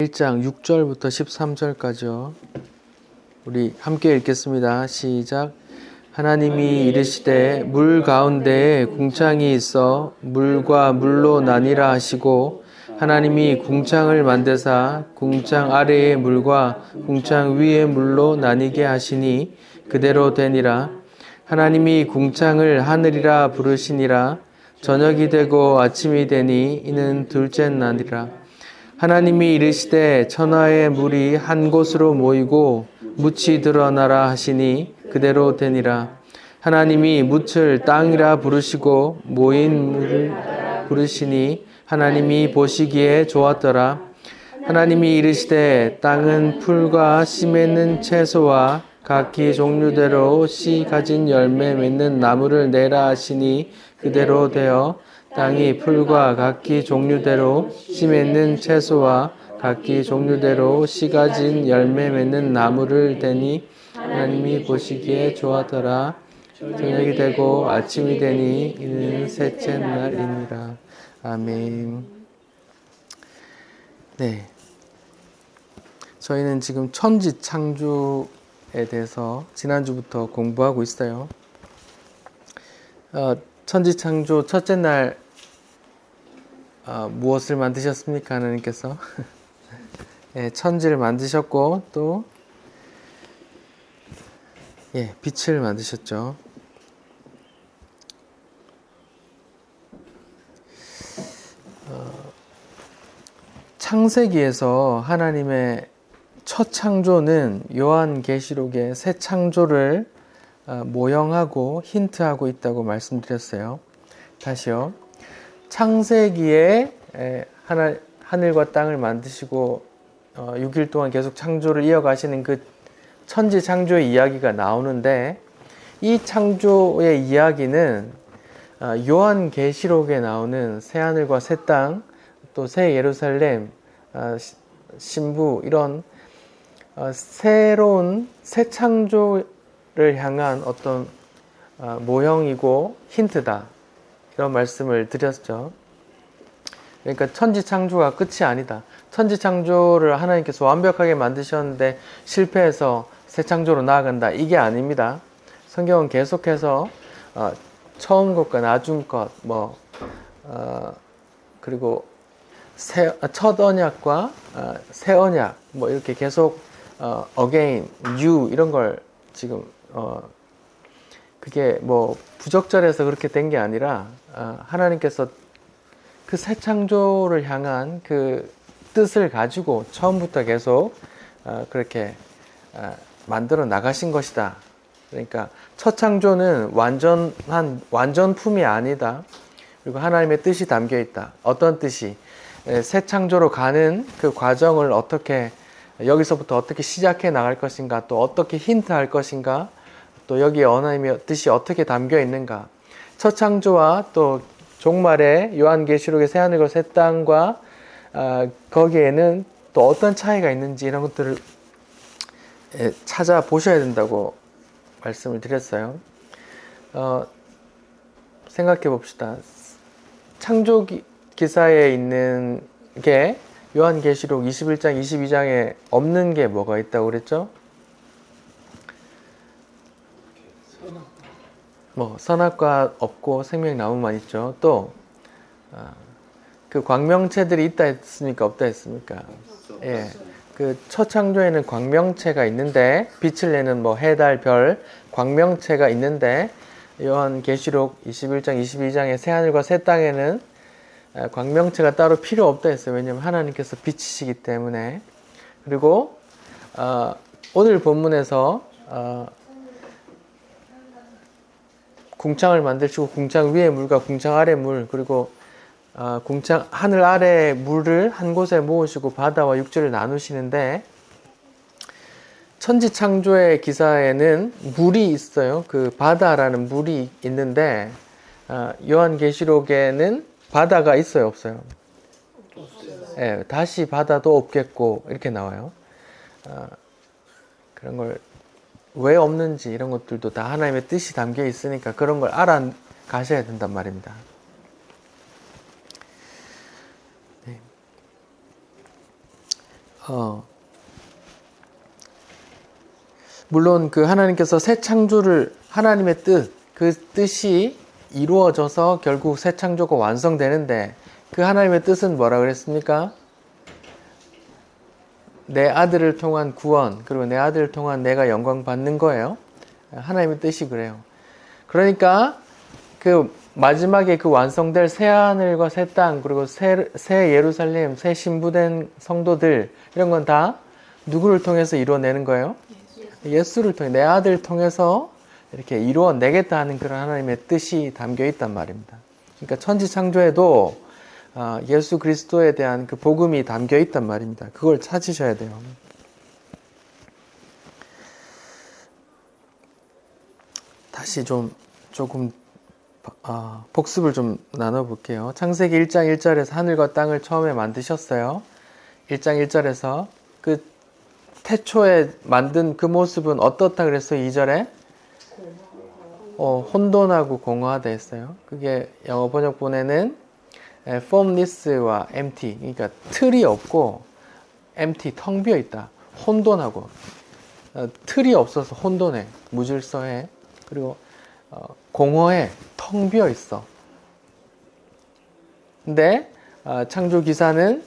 1장 6절부터 13절까지요. 우리 함께 읽겠습니다. 시작. 하나님이 이르시되 물 가운데에 궁창이 있어 물과 물로 나뉘라 하시고 하나님이 궁창을 만드사 궁창 아래의 물과 궁창 위의 물로 나뉘게 하시니 그대로 되니라. 하나님이 궁창을 하늘이라 부르시니라. 저녁이 되고 아침이 되니 이는 둘째 날이라. 하나님이 이르시되 천하의 물이 한 곳으로 모이고 묻이 드러나라 하시니 그대로 되니라. 하나님이 묻을 땅이라 부르시고 모인 물을 부르시니 하나님이 보시기에 좋았더라. 하나님이 이르시되 땅은 풀과 씨 맺는 채소와 각기 종류대로 씨 가진 열매 맺는 나무를 내라 하시니 그대로 되어 땅이 풀과 각기 종류대로 씨 맺는 채소와 각기 종류대로 씨 가진 열매 맺는 나무를 대니 하나님이 보시기에 좋았더라. 저녁이 되고 아침이 되니 이는 셋째 날이니라. 아멘. 네, 저희는 지금 천지 창조에 대해서 지난주부터 공부하고 있어요. 천지 창조 첫째 날 무엇을 만드셨습니까? 하나님께서 예, 천지를 만드셨고 또 빛을 만드셨죠. 창세기에서 하나님의 첫 창조는 요한계시록의 새 창조를 모형하고 힌트하고 있다고 말씀드렸어요. 다시요. 창세기에 하늘과 땅을 만드시고 6일 동안 계속 창조를 이어가시는 그 천지 창조의 이야기가 나오는데, 이 창조의 이야기는 요한계시록에 나오는 새 하늘과 새 땅, 또 새 예루살렘, 신부, 이런 새로운 새 창조를 향한 어떤 모형이고 힌트다, 이런 말씀을 드렸죠. 그러니까 천지 창조가 끝이 아니다. 천지 창조를 하나님께서 완벽하게 만드셨는데 실패해서 새 창조로 나아간다, 이게 아닙니다. 성경은 계속해서 처음 것과 나중 것, 그리고 첫 언약과 새 언약, 이렇게 계속 again, new, 이런 걸 지금 그게 부적절해서 그렇게 된 게 아니라 하나님께서 그 새 창조를 향한 그 뜻을 가지고 처음부터 계속 그렇게 만들어 나가신 것이다. 그러니까 첫 창조는 완전품이 아니다. 그리고 하나님의 뜻이 담겨 있다. 어떤 뜻이? 새 창조로 가는 그 과정을 여기서부터 어떻게 시작해 나갈 것인가, 또 어떻게 힌트할 것인가, 또 여기에 하나님의 뜻이 어떻게 담겨 있는가. 첫 창조와 또 종말의 요한계시록의 새 하늘과 새 땅과 거기에는 또 어떤 차이가 있는지, 이런 것들을 찾아보셔야 된다고 말씀을 드렸어요. 생각해 봅시다. 창조 기사에 있는 게 요한계시록 21장, 22장에 없는 게 뭐가 있다고 그랬죠? 선악과 없고 생명나무만 있죠. 또 그 광명체들이 있다 했습니까? 없다 했습니까? 예, 그 첫 창조에는 광명체가 있는데, 빛을 내는 해, 달, 별, 광명체가 있는데, 요한계시록 21장, 22장의 새 하늘과 새 땅에는 광명체가 따로 필요 없다 했어요. 왜냐하면 하나님께서 빛이시기 때문에. 그리고 오늘 본문에서 궁창을 만드시고 궁창 위의 물과 궁창 아래 물, 그리고 궁창 하늘 아래의 물을 한 곳에 모으시고 바다와 육지를 나누시는데, 천지 창조의 기사에는 물이 있어요. 그 바다라는 물이 있는데 요한계시록에는 바다가 있어요, 없어요? 예, 다시 바다도 없겠고, 이렇게 나와요. 그런 걸 왜 없는지, 이런 것들도 다 하나님의 뜻이 담겨 있으니까 그런 걸 알아가셔야 된단 말입니다. 물론 그 하나님께서 새 창조를 하나님의 뜻, 그 뜻이 이루어져서 결국 새 창조가 완성되는데 그 하나님의 뜻은 뭐라 그랬습니까? 내 아들을 통한 구원, 그리고 내 아들을 통한 내가 영광 받는 거예요. 하나님의 뜻이 그래요. 그러니까 그 마지막에 그 완성될 새 하늘과 새 땅, 그리고 새 예루살렘, 새 신부된 성도들, 이런 건 다 누구를 통해서 이루어내는 거예요? 예수를 통해, 내 아들을 통해서 이렇게 이루어내겠다 하는 그런 하나님의 뜻이 담겨 있단 말입니다. 그러니까 천지창조에도 예수 그리스도에 대한 그 복음이 담겨 있단 말입니다. 그걸 찾으셔야 돼요. 다시 조금 복습을 좀 나눠볼게요. 창세기 1장 1절에서 하늘과 땅을 처음에 만드셨어요. 1장 1절에서 그 태초에 만든 그 모습은 어떻다 그랬어요? 2절에? 혼돈하고 공허하다 했어요. 그게 영어 번역본에는 formless와 empty, 그러니까 틀이 없고 empty, 텅 비어 있다. 혼돈하고 틀이 없어서 혼돈해, 무질서해. 그리고 공허해, 텅 비어 있어. 근데 창조 기사는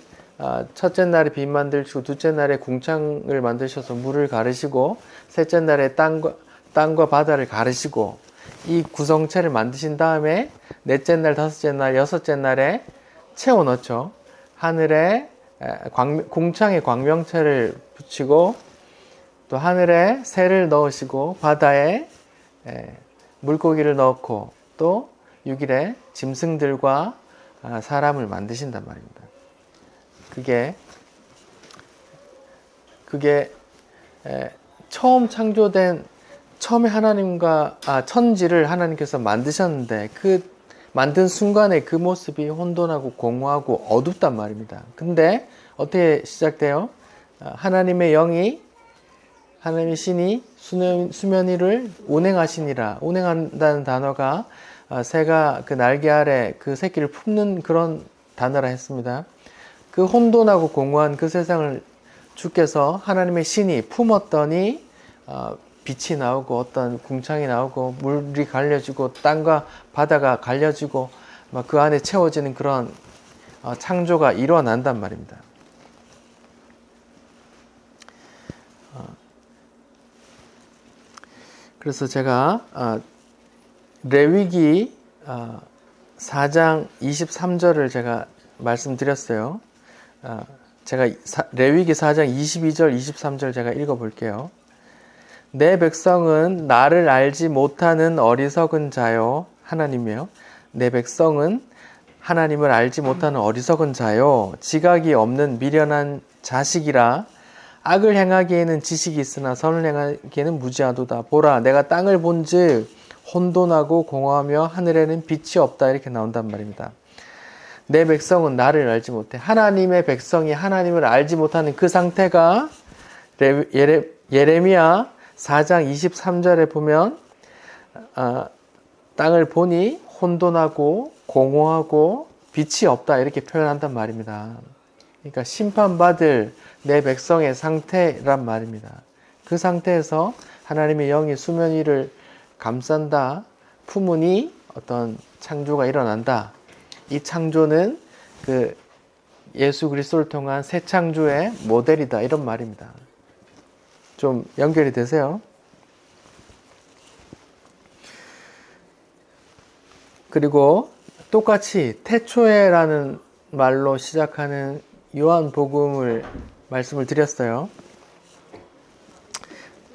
첫째 날에 빛 만드시고 둘째 날에 궁창을 만드셔서 물을 가르시고 셋째 날에 땅과 바다를 가르시고 이 구성체를 만드신 다음에 넷째 날, 다섯째 날, 여섯째 날에 채워 넣죠. 하늘에 궁창에 광명체를 붙이고 또 하늘에 새를 넣으시고 바다에 물고기를 넣고 또 6일에 짐승들과 사람을 만드신단 말입니다. 그게 처음 창조된 처음에 하나님과 천지를 하나님께서 만드셨는데 그 만든 순간에 그 모습이 혼돈하고 공허하고 어둡단 말입니다. 근데 어떻게 시작돼요? 하나님의 영이 하나님의 신이 수면 위를 운행하시니라. 운행한다는 단어가 새가 그 날개 아래 그 새끼를 품는 그런 단어라 했습니다. 그 혼돈하고 공허한 그 세상을 주께서 하나님의 신이 품었더니 빛이 나오고 어떤 궁창이 나오고 물이 갈려지고 땅과 바다가 갈려지고 막 그 안에 채워지는 그런 창조가 일어난단 말입니다. 그래서 제가 레위기 4장 23절을 제가 말씀드렸어요. 제가 레위기 4장 22절 23절 제가 읽어볼게요. 내 백성은 나를 알지 못하는 어리석은 자요. 하나님이요. 내 백성은 하나님을 알지 못하는 어리석은 자요. 지각이 없는 미련한 자식이라. 악을 행하기에는 지식이 있으나 선을 행하기에는 무지하도다. 보라, 내가 땅을 본즉 혼돈하고 공허하며 하늘에는 빛이 없다. 이렇게 나온단 말입니다. 내 백성은 나를 알지 못해. 하나님의 백성이 하나님을 알지 못하는 그 상태가 예레미야 4장 23절에 보면 땅을 보니 혼돈하고 공허하고 빛이 없다. 이렇게 표현한단 말입니다. 그러니까 심판받을 내 백성의 상태란 말입니다. 그 상태에서 하나님의 영이 수면 위를 감싼다, 품으니 어떤 창조가 일어난다. 이 창조는 그 예수 그리스도를 통한 새 창조의 모델이다. 이런 말입니다. 좀 연결이 되세요? 그리고 똑같이 태초에라는 말로 시작하는 요한복음을 말씀을 드렸어요.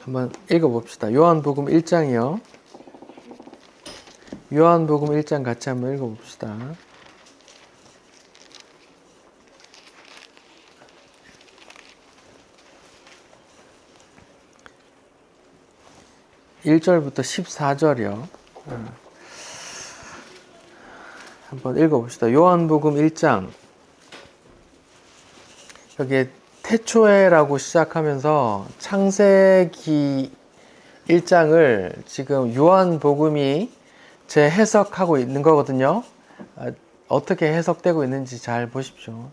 한번 읽어봅시다. 요한복음 1장이요. 요한복음 1장 같이 한번 읽어봅시다. (1절부터) (14절이요) 한번 읽어봅시다. 요한복음 1장. 여기에 태초에라고 시작하면서 창세기 1장을 지금 요한복음이 재해석하고 있는 거거든요. 어떻게 해석되고 있는지 잘 보십시오.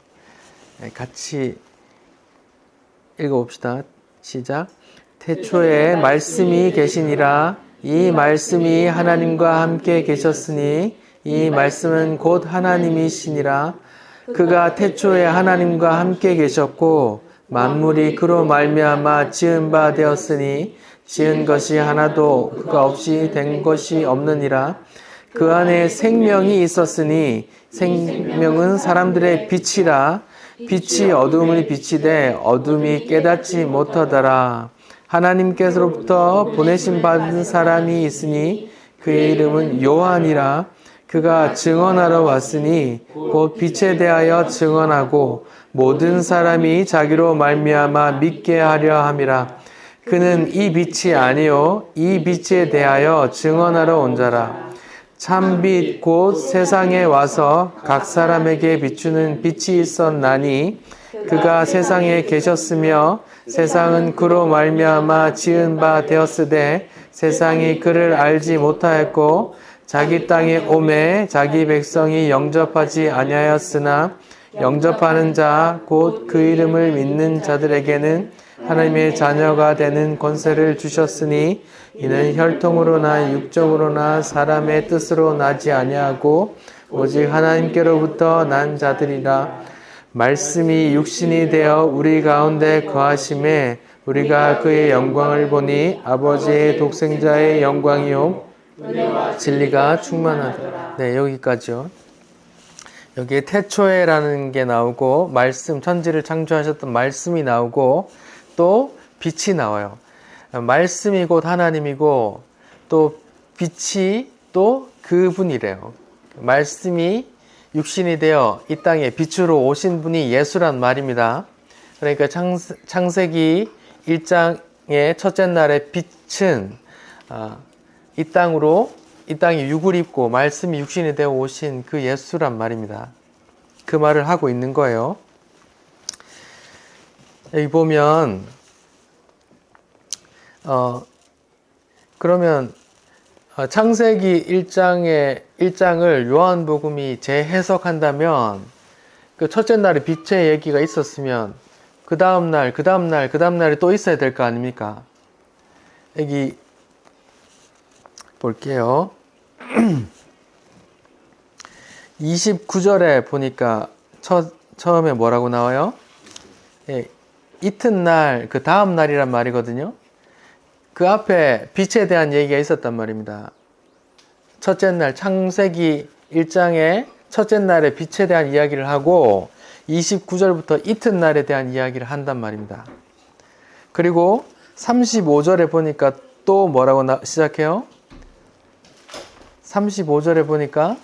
같이 읽어봅시다. 시작. 태초에 말씀이 계시니라. 이 말씀이 하나님과 함께 계셨으니 이 말씀은 곧 하나님이시니라. 그가 태초에 하나님과 함께 계셨고 만물이 그로 말미암아 지은 바 되었으니 지은 것이 하나도 그가 없이 된 것이 없느니라. 그 안에 생명이 있었으니 생명은 사람들의 빛이라. 빛이 어둠을 비치되 어둠이 깨닫지 못하더라. 하나님께서로부터 보내심 받은 사람이 있으니 그의 이름은 요한이라. 그가 증언하러 왔으니 곧 빛에 대하여 증언하고 모든 사람이 자기로 말미암아 믿게 하려 함이라. 그는 이 빛이 아니요 이 빛에 대하여 증언하러 온 자라. 참빛 곧 세상에 와서 각 사람에게 비추는 빛이 있었나니 그가 세상에 계셨으며 세상은 그로 말미암아 지은 바 되었으되 세상이 그를 알지 못하였고 자기 땅에 오매 자기 백성이 영접하지 아니하였으나 영접하는 자 곧 그 이름을 믿는 자들에게는 하나님의 자녀가 되는 권세를 주셨으니 이는 혈통으로나 육적으로나 사람의 뜻으로 나지 아니하고 오직 하나님께로부터 난 자들이라. 말씀이 육신이 되어 우리 가운데 거하심에 우리가 그의 영광을 보니 아버지의 독생자의 영광이요 진리가 충만하다. 네, 여기까지요. 여기에 태초에라는 게 나오고 말씀, 천지를 창조하셨던 말씀이 나오고 또 빛이 나와요. 말씀이 곧 하나님이고 또 빛이 또 그분이래요. 말씀이 육신이 되어 이 땅에 빛으로 오신 분이 예수란 말입니다. 그러니까 창세기 1장의 첫째 날의 빛은 이 땅에 육을 입고 말씀이 육신이 되어 오신 그 예수란 말입니다. 그 말을 하고 있는 거예요. 여기 보면 그러면 창세기 1장을 요한복음이 재해석한다면 그 첫째 날에 빛의 얘기가 있었으면 그 다음 날이 또 있어야 될 거 아닙니까? 여기 볼게요. 29절에 보니까 처음에 뭐라고 나와요? 예, 이튿날, 그 다음 날이란 말이거든요. 그 앞에 빛에 대한 얘기가 있었단 말입니다. 첫째 날, 창세기 1장에 첫째 날에 빛에 대한 이야기를 하고 29절부터 이튿날에 대한 이야기를 한단 말입니다. 그리고 35절에 보니까 또 뭐라고 시작해요? 35절에 보니까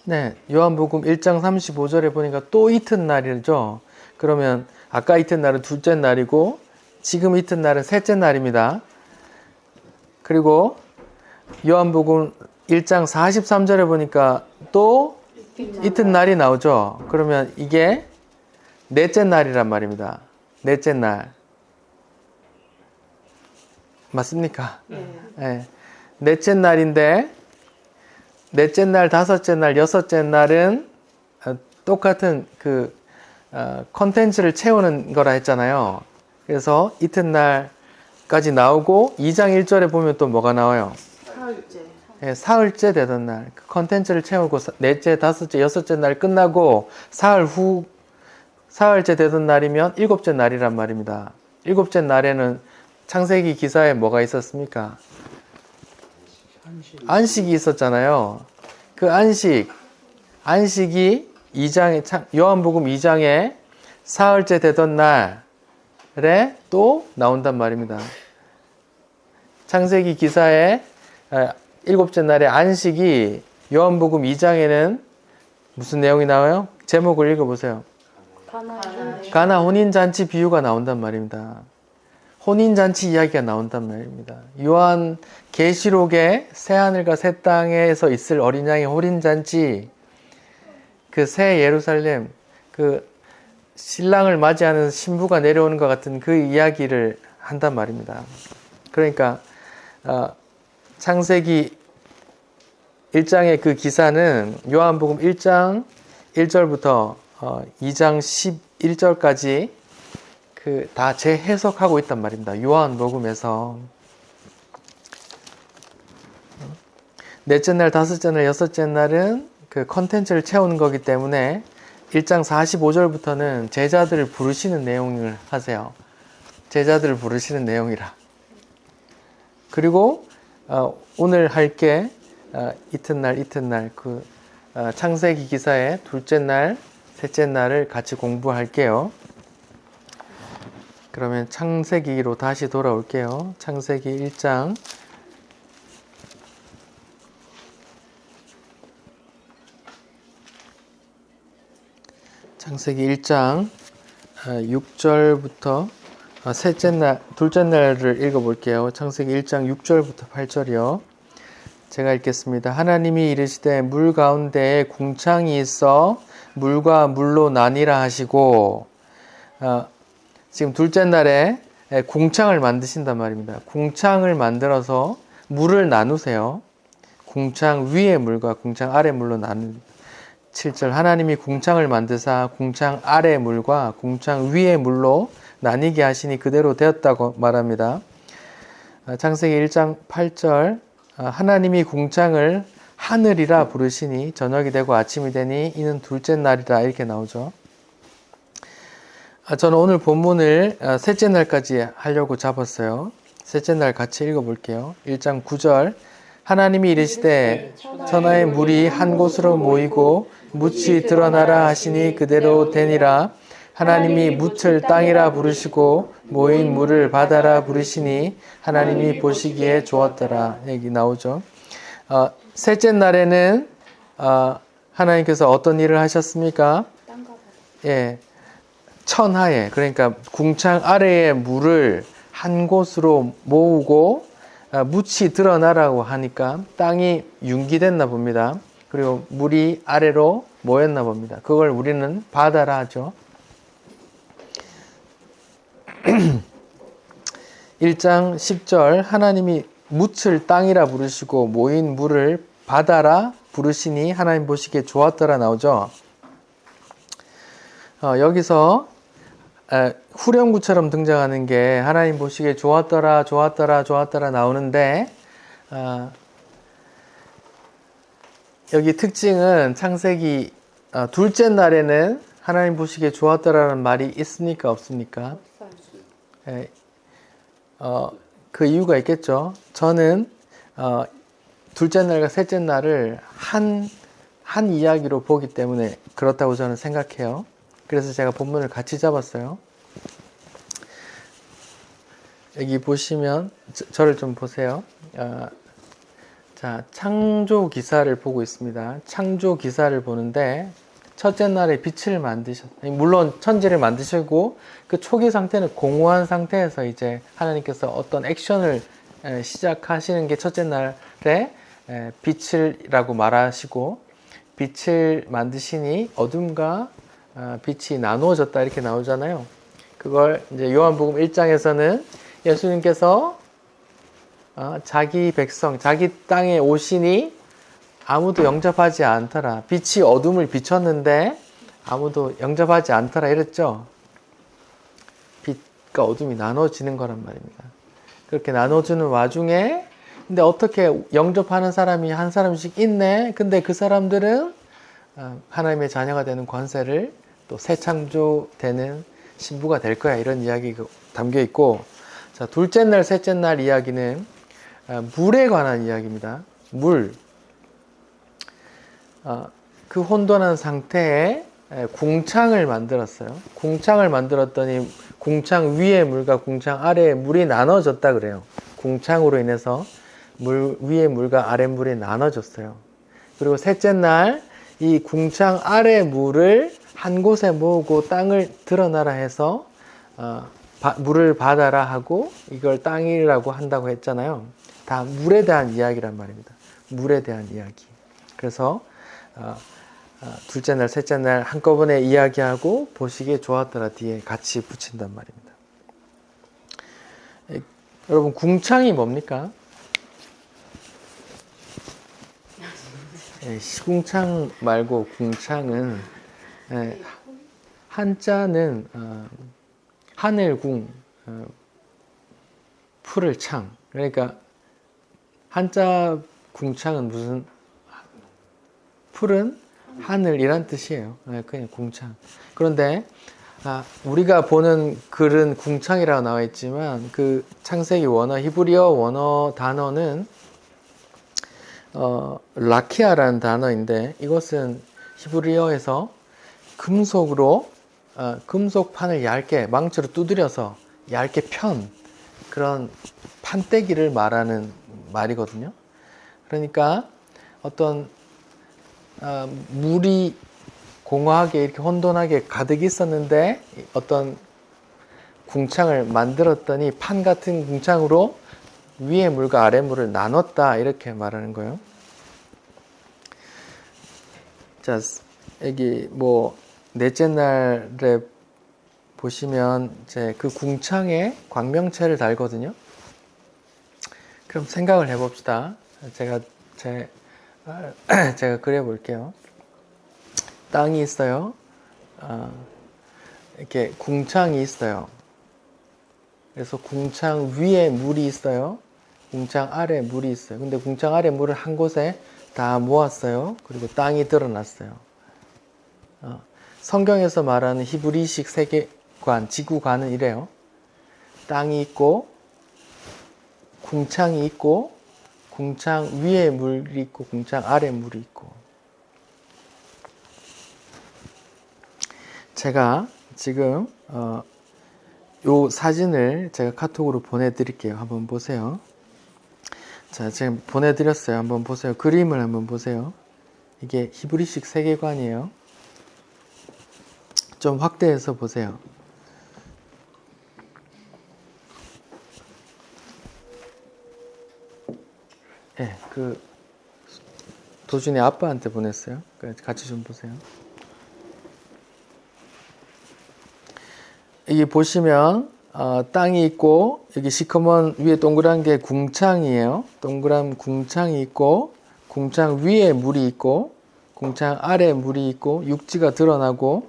네, 요한복음 1장 35절에 보니까 또 이튿날이죠. 그러면 아까 이튿날은 둘째 날이고 지금 이튿날은 셋째 날입니다. 그리고 요한복음 1장 43절에 보니까 또 이튿날이 나오죠. 그러면 이게 넷째 날이란 말입니다. 넷째 날. 맞습니까? 네. 넷째 날인데 넷째 날, 다섯째 날, 여섯째 날은 똑같은 그 컨텐츠를 채우는 거라 했잖아요. 그래서 이튿날까지 나오고 2장 1절에 보면 또 뭐가 나와요? 사흘째. 네, 사흘째 되던 날. 그 컨텐츠를 채우고 넷째, 다섯째, 여섯째 날 끝나고 사흘째 되던 날이면 일곱째 날이란 말입니다. 일곱째 날에는 창세기 기사에 뭐가 있었습니까? 안식이 있었잖아요. 그 안식이 요한복음 2장에 사흘째 되던 날에 또 나온단 말입니다. 창세기 기사에 일곱째 날의 안식이 요한복음 2장에는 무슨 내용이 나와요? 제목을 읽어보세요. 가나 혼인잔치 비유가 나온단 말입니다. 혼인잔치 이야기가 나온단 말입니다. 요한 계시록에 새하늘과 새 땅에서 있을 어린 양의 혼인잔치, 그 새 예루살렘, 그 신랑을 맞이하는 신부가 내려오는 것 같은 그 이야기를 한단 말입니다. 그러니까 창세기 1장의 그 기사는 요한복음 1장 1절부터 2장 11절까지 그 다 재해석하고 있단 말입니다. 요한복음에서 넷째 날, 다섯째 날, 여섯째 날은 그 컨텐츠를 채우는 거기 때문에 1장 45절부터는 제자들을 부르시는 내용을 하세요. 제자들을 부르시는 내용이라. 그리고 오늘 할게 이튿날 그 창세기 기사의 둘째 날, 셋째 날을 같이 공부할게요. 그러면 창세기로 다시 돌아올게요. 창세기 1장 창세기 1장 6절부터 둘째 날을 읽어볼게요. 창세기 1장 6절부터 8절이요. 제가 읽겠습니다. 하나님이 이르시되 물 가운데에 궁창이 있어 물과 물로 나뉘라 하시고 지금 둘째 날에 궁창을 만드신단 말입니다. 궁창을 만들어서 물을 나누세요. 궁창 위의 물과 궁창 아래 물로 나누 7절 하나님이 궁창을 만드사 궁창 아래 물과 궁창 위의 물로 나뉘게 하시니 그대로 되었다고 말합니다. 창세기 1장 8절 하나님이 궁창을 하늘이라 부르시니 저녁이 되고 아침이 되니 이는 둘째 날이라 이렇게 나오죠. 저는 오늘 본문을 셋째 날까지 하려고 잡았어요. 셋째 날 같이 읽어볼게요. 1장 9절 하나님이 이르시되 천하의 물이 한 곳으로 모이고 묻이 드러나라 하시니 그대로 되니라. 하나님이 묻을 땅이라 부르시고 모인 물을 바다라 부르시니 하나님이 보시기에 좋았더라. 여기 나오죠. 셋째 날에는 하나님께서 어떤 일을 하셨습니까? 예, 천하에 그러니까 궁창 아래의 물을 한 곳으로 모으고 묻이 드러나라고 하니까 땅이 융기됐나 봅니다. 그리고 물이 아래로 모였나 봅니다. 그걸 우리는 바다라 하죠. 1장 10절 하나님이 묻을 땅이라 부르시고 모인 물을 바다라 부르시니 하나님 보시기에 좋았더라 나오죠. 여기서 후렴구처럼 등장하는 게 하나님 보시기에 좋았더라 나오는데 여기 특징은 창세기 둘째 날에는 하나님 보시기에 좋았더라는 말이 있습니까 없습니까? 그 이유가 있겠죠. 저는 둘째 날과 셋째 날을 한 이야기로 보기 때문에 그렇다고 저는 생각해요. 그래서 제가 본문을 같이 잡았어요. 여기 보시면 저를 좀 보세요. 자, 창조 기사를 보고 있습니다. 창조 기사를 보는데 첫째 날에 빛을 만드셨어요. 물론 천지를 만드시고 그 초기 상태는 공허한 상태에서 이제 하나님께서 어떤 액션을 시작하시는 게 첫째 날에 빛을라고 말하시고 빛을 만드시니 어둠과 빛이 나누어졌다 이렇게 나오잖아요. 그걸 이제 요한복음 1장에서는 예수님께서 자기 백성, 자기 땅에 오시니 아무도 영접하지 않더라. 빛이 어둠을 비췄는데 아무도 영접하지 않더라 이랬죠. 빛과 어둠이 나눠지는 거란 말입니다. 그렇게 나눠주는 와중에 근데 어떻게 영접하는 사람이 한 사람씩 있네. 근데 그 사람들은 하나님의 자녀가 되는 권세를 또 새 창조되는 신부가 될 거야. 이런 이야기가 담겨 있고 자, 둘째 날, 셋째 날 이야기는 물에 관한 이야기입니다. 물. 그 혼돈한 상태에 궁창을 만들었어요. 궁창을 만들었더니 궁창 위의 물과 궁창 아래의 물이 나눠졌다 그래요. 궁창으로 인해서 물 위의 물과 아래 물이 나눠졌어요. 그리고 셋째 날 이 궁창 아래 물을 한 곳에 모으고 땅을 드러나라 해서 물을 바다라 하고 이걸 땅이라고 한다고 했잖아요. 다 물에 대한 이야기란 말입니다. 물에 대한 이야기. 그래서 둘째 날, 셋째 날 한꺼번에 이야기하고 보시기에 좋았더라 뒤에 같이 붙인단 말입니다. 여러분 궁창이 뭡니까? 시궁창 말고 궁창은 한자는 하늘궁, 풀을 창. 그러니까 한자 궁창은 무슨, 풀은 하늘이란 뜻이에요. 그냥 궁창. 그런데 우리가 보는 글은 궁창이라고 나와 있지만 그 창세기 원어, 히브리어 원어 단어는 라키아라는 단어인데, 이것은 히브리어에서 금속으로 금속판을 얇게 망치로 두드려서 얇게 편 그런 판때기를 말하는 말이거든요. 그러니까 어떤 물이 공허하게 이렇게 혼돈하게 가득 있었는데 어떤 궁창을 만들었더니 판 같은 궁창으로 위의 물과 아래 물을 나눴다, 이렇게 말하는 거예요. 자, 여기 뭐 넷째 날에 보시면 이제 그 궁창에 광명체를 달거든요. 그럼 생각을 해봅시다. 제가 그려볼게요. 땅이 있어요. 이렇게 궁창이 있어요. 그래서 궁창 위에 물이 있어요. 궁창 아래 물이 있어요. 근데 궁창 아래 물을 한 곳에 다 모았어요. 그리고 땅이 드러났어요. 성경에서 말하는 히브리식 세계관, 지구관은 이래요. 땅이 있고, 궁창이 있고, 궁창 위에 물이 있고, 궁창 아래 물이 있고. 제가 지금 요 사진을 제가 카톡으로 보내드릴게요. 한번 보세요. 자, 제가 보내드렸어요. 한번 보세요. 그림을 한번 보세요. 이게 히브리식 세계관이에요. 좀 확대해서 보세요. 네, 도준이 아빠한테 보냈어요. 같이 좀 보세요. 여기 보시면 땅이 있고, 여기 시커먼 위에 동그란 게 궁창이에요. 동그란 궁창이 있고, 궁창 위에 물이 있고, 궁창 아래 물이 있고, 육지가 드러나고,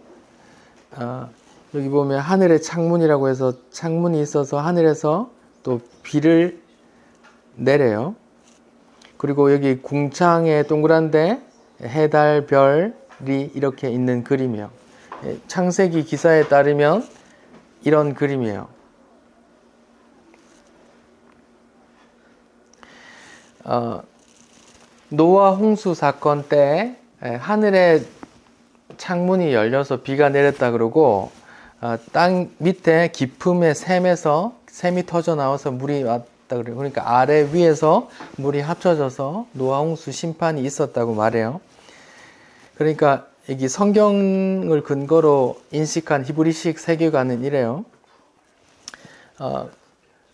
여기 보면 하늘의 창문이라고 해서 창문이 있어서 하늘에서 또 비를 내려요. 그리고 여기 궁창에 동그란데 해, 달, 별이 이렇게 있는 그림이에요. 창세기 기사에 따르면 이런 그림이에요. 노아 홍수 사건 때 하늘에 창문이 열려서 비가 내렸다 그러고, 땅 밑에 깊음의 샘이 터져 나와서 물이 왔다 그래요. 그러니까 아래 위에서 물이 합쳐져서 노아 홍수 심판이 있었다고 말해요. 그러니까 여기 성경을 근거로 인식한 히브리식 세계관은 이래요.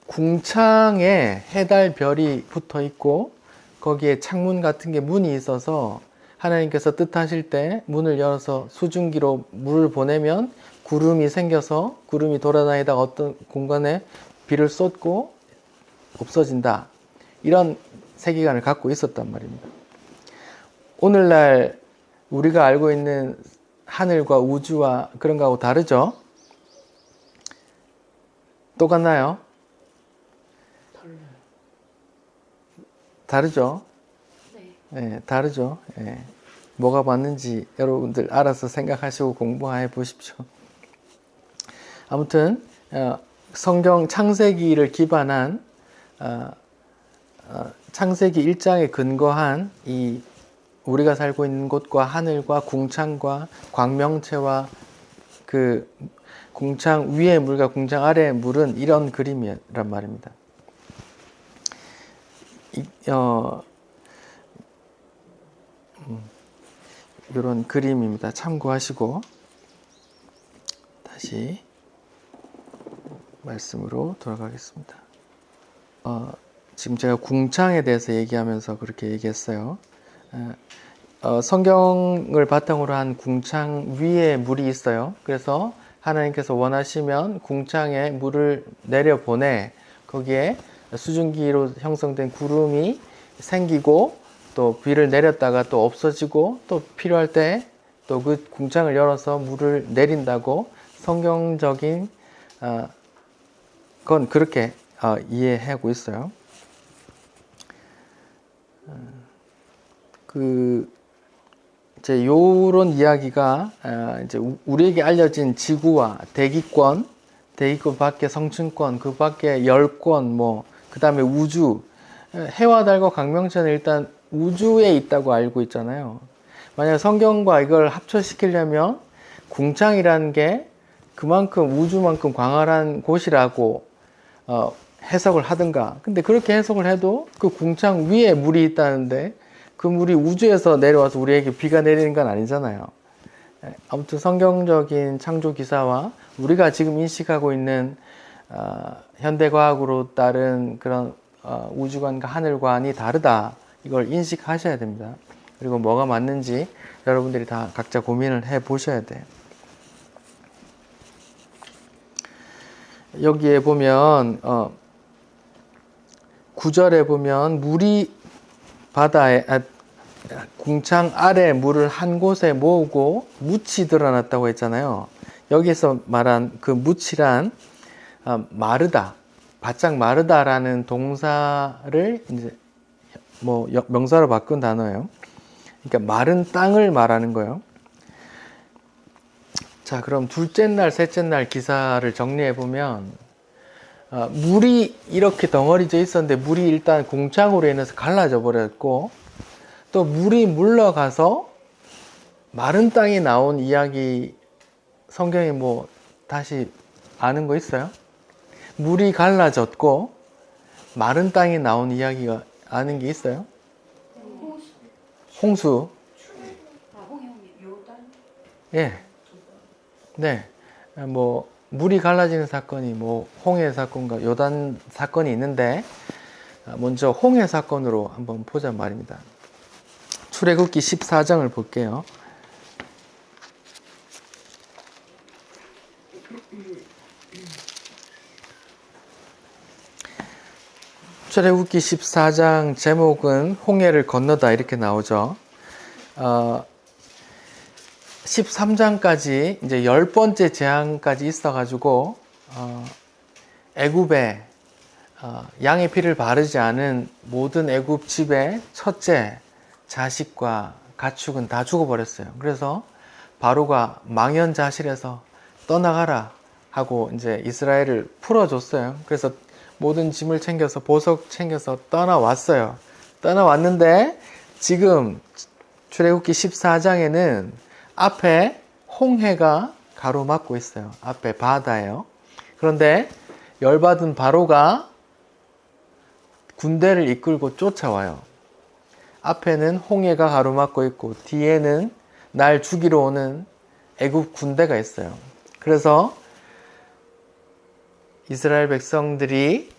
궁창에 해달 별이 붙어 있고, 거기에 창문 같은 게 문이 있어서 하나님께서 뜻하실 때 문을 열어서 수증기로 물을 보내면 구름이 생겨서 구름이 돌아다니다가 어떤 공간에 비를 쏟고 없어진다. 이런 세계관을 갖고 있었단 말입니다. 오늘날 우리가 알고 있는 하늘과 우주와 그런 거하고 다르죠? 똑같나요? 다르죠? 네, 다르죠? 네. 뭐가 맞는지 여러분들 알아서 생각하시고 공부해 보십시오. 아무튼 성경 창세기를 기반한 창세기 1장에 근거한 이 우리가 살고 있는 곳과 하늘과 궁창과 광명체와 그 궁창 위의 물과 궁창 아래의 물은 이런 그림이란 말입니다. 이런 그림입니다. 참고하시고 다시 말씀으로 돌아가겠습니다. 지금 제가 궁창에 대해서 얘기하면서 그렇게 얘기했어요. 성경을 바탕으로 한 궁창 위에 물이 있어요. 그래서 하나님께서 원하시면 궁창에 물을 내려보내 거기에 수증기로 형성된 구름이 생기고 또 비를 내렸다가 또 없어지고 또 필요할 때 또 그 궁창을 열어서 물을 내린다고 성경적인 그건 그렇게 이해하고 있어요. 이제 요런 이야기가 이제 우리에게 알려진 지구와 대기권 밖에 성층권, 그 밖에 열권, 그 다음에 우주, 해와 달과 광명천은 일단 우주에 있다고 알고 있잖아요. 만약 성경과 이걸 합쳐시키려면 궁창이라는 게 그만큼 우주만큼 광활한 곳이라고 해석을 하든가. 근데 그렇게 해석을 해도 그 궁창 위에 물이 있다는데 그 물이 우주에서 내려와서 우리에게 비가 내리는 건 아니잖아요. 아무튼 성경적인 창조 기사와 우리가 지금 인식하고 있는 현대과학으로 따른 그런 우주관과 하늘관이 다르다. 이걸 인식하셔야 됩니다. 그리고 뭐가 맞는지 여러분들이 다 각자 고민을 해 보셔야 돼요. 여기에 보면 9절에 보면 물이 바다에 궁창 아래 물을 한 곳에 모으고 묻이 드러났다고 했잖아요. 여기서 말한 그 묻이란 마르다, 바짝 마르다라는 동사를 이제 명사로 바꾼 단어예요. 그러니까 마른 땅을 말하는 거예요. 자, 그럼 둘째 날, 셋째 날 기사를 정리해 보면 물이 이렇게 덩어리져 있었는데 물이 일단 궁창으로 인해서 갈라져 버렸고, 또 물이 물러가서 마른 땅이 나온 이야기 성경에 다시 아는 거 있어요? 물이 갈라졌고 마른 땅이 나온 이야기가 아는 게 있어요? 홍수. 예. 네. 물이 갈라지는 사건이 홍해 사건과 요단 사건이 있는데, 먼저 홍해 사건으로 한번 보자 말입니다. 출애굽기 14장을 볼게요. 출애굽기 14장 제목은 홍해를 건너다 이렇게 나오죠. 13장까지 이제 10번째 재앙까지 있어가지고 애굽에 양의 피를 바르지 않은 모든 애굽 집의 첫째 자식과 가축은 다 죽어버렸어요. 그래서 바로가 망연자실해서 떠나가라 하고 이제 이스라엘을 풀어줬어요. 그래서 모든 짐을 챙겨서 보석 챙겨서 떠나왔어요. 떠나왔는데 지금 출애굽기 14장에는 앞에 홍해가 가로막고 있어요. 앞에 바다예요. 그런데 열받은 바로가 군대를 이끌고 쫓아와요. 앞에는 홍해가 가로막고 있고 뒤에는 날 죽이러 오는 애굽 군대가 있어요. 그래서 이스라엘 백성들이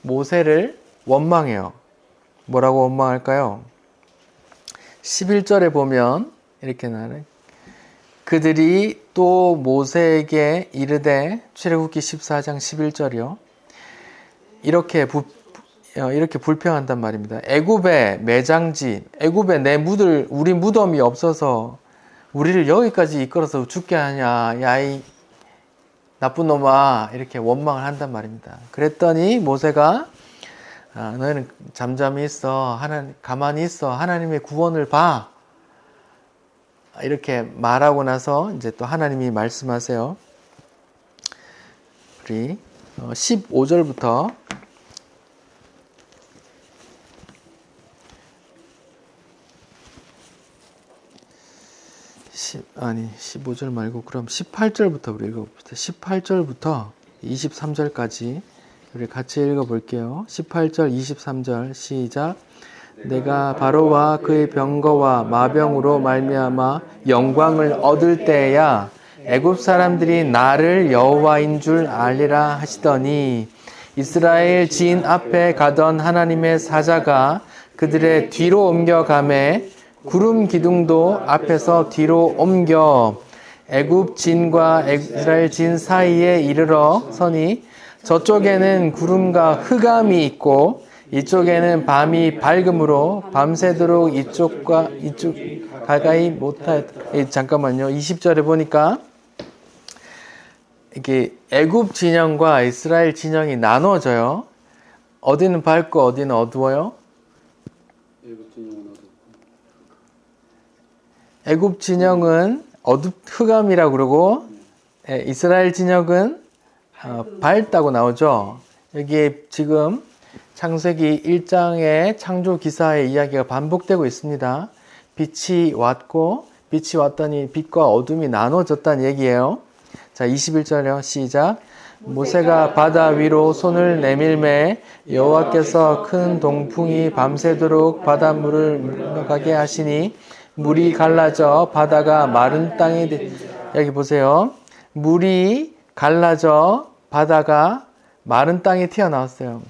모세를 원망해요. 뭐라고 원망할까요? 11절에 보면 이렇게 나와요. 그들이 또 모세에게 이르되, 출애굽기 14장 11절이요. 이렇게 불평한단 말입니다. 애굽의 매장지, 애굽에 우리 무덤이 없어서 우리를 여기까지 이끌어서 죽게 하냐, 야 이 나쁜 놈아, 이렇게 원망을 한단 말입니다. 그랬더니 모세가 너희는 잠잠히 있어, 가만히 있어, 하나님의 구원을 봐, 이렇게 말하고 나서 이제 또 하나님이 말씀하세요. 우리 15절부터 15절 말고 그럼 18절부터 우리 읽어봅시다. 18절부터 23절까지 우리 같이 읽어볼게요. 18절, 23절 시작. 내가 바로와 그의 병거와 마병으로 말미암아 영광을 얻을 때야 애굽 사람들이 나를 여호와인 줄 알리라 하시더니, 이스라엘 지인 앞에 가던 하나님의 사자가 그들의 뒤로 옮겨가매 구름 기둥도 앞에서 뒤로 옮겨 애굽 진과 이스라엘 진 사이에 이르러 서니, 저쪽에는 구름과 흑암이 있고 이쪽에는 밤이 밝음으로 밤새도록 이쪽과 이쪽 가까이 못하였다. 잠깐만요. 20절에 보니까 이게 애굽 진영과 이스라엘 진영이 나눠져요. 어디는 밝고 어디는 어두워요? 애굽 진영은 흑암이라고 그러고 이스라엘 진영은 밝다고 나오죠. 여기에 지금 창세기 1장의 창조 기사의 이야기가 반복되고 있습니다. 빛이 왔더니 빛과 어둠이 나눠졌다는 얘기예요. 자, 21절이요. 시작. 모세가 바다 위로 손을 내밀매 여호와께서 큰 동풍이 밤새도록 바닷물을 물러가게 하시니 물이 갈라져 바다가 마른 땅이 여기 보세요. 물이 갈라져 바다가 마른 땅이 튀어나왔어요.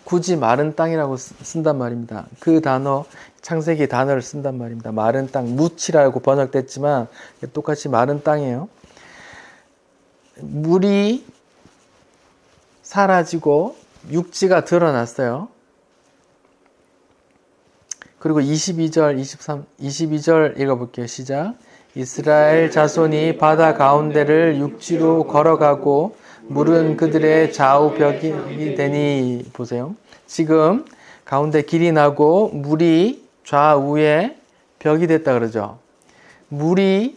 굳이 마른 땅이라고 쓴단 말입니다. 그 단어, 창세기 단어를 쓴단 말입니다. 마른 땅, 무치라고 번역됐지만 똑같이 마른 땅이에요. 물이 사라지고 육지가 드러났어요. 그리고 22절, 22절 읽어볼게요. 시작. 이스라엘 자손이 바다 가운데를 육지로 걸어가고 물은 그들의 좌우벽이 되니. 보세요. 지금 가운데 길이 나고 물이 좌우에 벽이 됐다 그러죠. 물이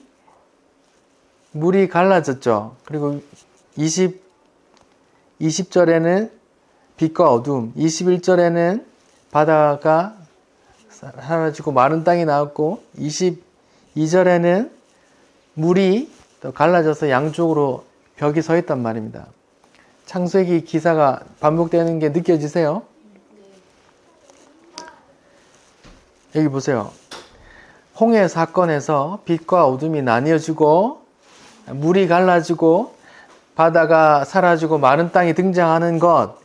갈라졌죠. 그리고 20절에는 빛과 어둠, 21절에는 바다가 사라지고 마른 땅이 나왔고 22절에는 물이 또 갈라져서 양쪽으로 벽이 서 있단 말입니다. 창세기 기사가 반복되는 게 느껴지세요? 여기 보세요. 홍해 사건에서 빛과 어둠이 나뉘어지고 물이 갈라지고 바다가 사라지고 마른 땅이 등장하는 것,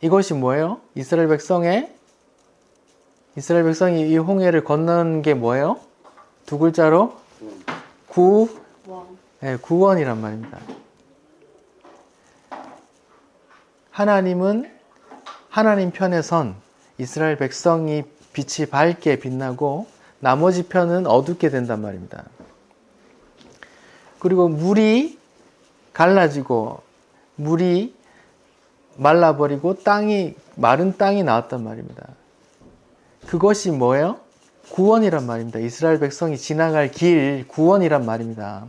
이것이 뭐예요? 이스라엘 백성이 이 홍해를 건너는 게 뭐예요? 두 글자로 구원이란 말입니다. 하나님은 하나님 편에 선 이스라엘 백성이 빛이 밝게 빛나고 나머지 편은 어둡게 된단 말입니다. 그리고 물이 갈라지고 물이 말라버리고 마른 땅이 나왔단 말입니다. 그것이 뭐예요? 구원이란 말입니다. 이스라엘 백성이 지나갈 길, 구원이란 말입니다.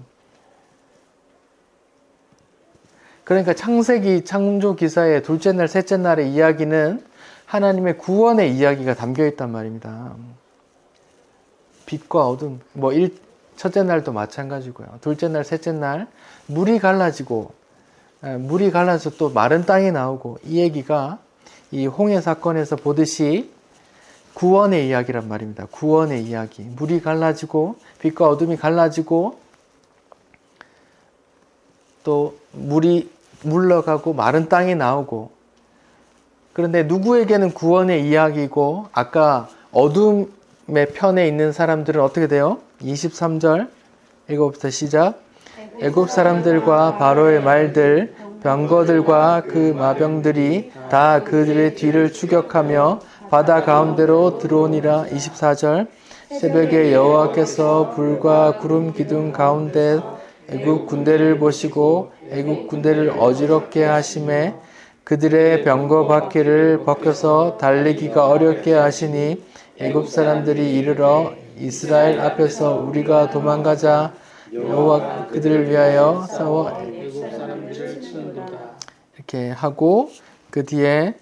그러니까 창세기 창조 기사의 둘째 날, 셋째 날의 이야기는 하나님의 구원의 이야기가 담겨 있단 말입니다. 빛과 어둠, 첫째 날도 마찬가지고요. 둘째 날, 셋째 날 물이 갈라져서 또 마른 땅이 나오고, 이 얘기가 이 홍해 사건에서 보듯이 구원의 이야기란 말입니다. 구원의 이야기. 물이 갈라지고 빛과 어둠이 갈라지고 또 물이 물러가고 마른 땅이 나오고, 그런데 누구에게는 구원의 이야기고 아까 어둠의 편에 있는 사람들은 어떻게 돼요? 23절 읽어봅시다. 시작. 애굽 사람들과 바로의 말들, 병거들과 그 마병들이 다 그들의 뒤를 추격하며 바다 가운데로 들어오니라. 24절. 새벽에 여호와께서 불과 구름 기둥 가운데 애굽 군대를 보시고 애굽 군대를 어지럽게 하심에 그들의 병거 바퀴를 벗겨서 달리기가 어렵게 하시니 애굽 사람들이 이르러 이스라엘 앞에서 우리가 도망가자. 여호와 그들을 위하여 싸워 애굽 사람들을 치는도다. 이렇게 하고 그 뒤에